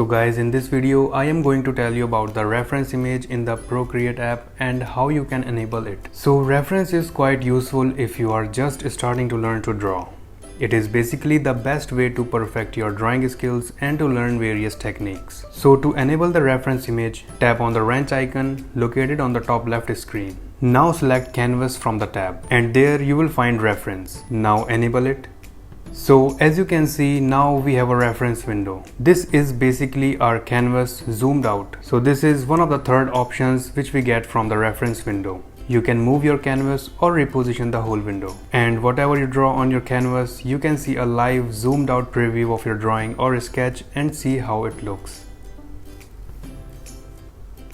So guys, in this video I am going to tell you about the reference image in the Procreate app and how you can enable it. So reference is quite useful if you are just starting to learn to draw. It is basically the best way to perfect your drawing skills and to learn various techniques. So to enable the reference image, tap on the wrench icon located on the top left screen. Now select canvas from the tab and there you will find reference. Now enable it. So as you can see, now we have a reference window. This is basically our canvas zoomed out. So this is one of the third options which we get from the reference window. You can move your canvas or reposition the whole window. And whatever you draw on your canvas, you can see a live zoomed out preview of your drawing or sketch and see how it looks.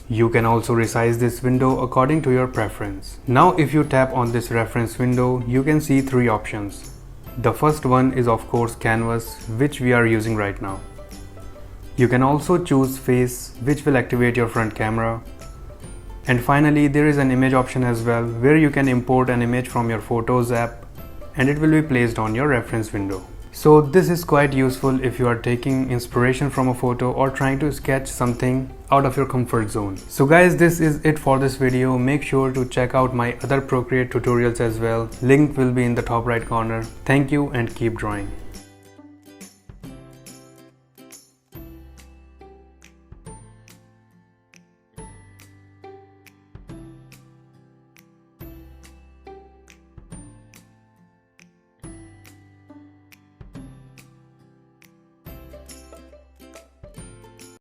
You can also resize this window according to your preference. Now if you tap on this reference window, you can see three options. The first one is of course canvas, which we are using right now. You can also choose face, which will activate your front camera. And finally there is an image option as well, where you can import an image from your Photos app and it will be placed on your reference window. So this is quite useful if you are taking inspiration from a photo or trying to sketch something out of your comfort zone. So guys, this is it for this video. Make sure to check out my other Procreate tutorials as well. Link will be in the top right corner. Thank you and keep drawing.